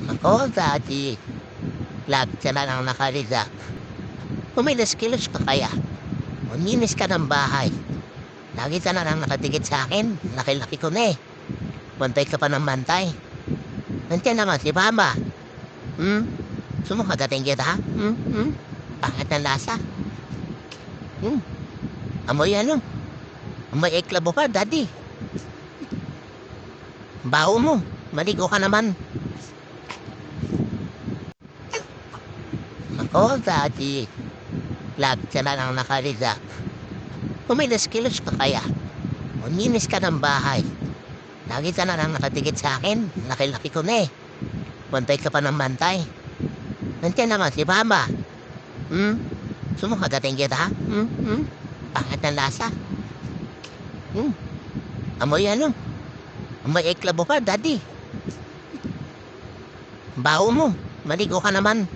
Ako, dati, lagi ka na lang nakariga. Kumilos-kilos ka kaya. Uminis ka ng bahay. Lagi ka na lang nakatigit sa akin. Laki-laki ko na eh. Bantay ka pa ng bantay. Nandiyan naman si Mama. Sumukadating kita, ha? Pangit ng lasa. Amoy ano? Amoy eklabo pa, Daddy. Baho mo. Maligo ka naman. Ako, Daddy. Lagi ka na lang nakariga. Kumilos-kilos ka kaya. Uminis ka ng bahay. Lagi ka na lang nakatigit sa akin. Laki-laki ko na eh. Bantay ka pa ng bantay. Nandiyan naman si Mama. Sumukadating kita, ha? Pangit ng lasa. Amoy ano? Amoy eklabo pa, Daddy. Baho mo. Maligo ka naman.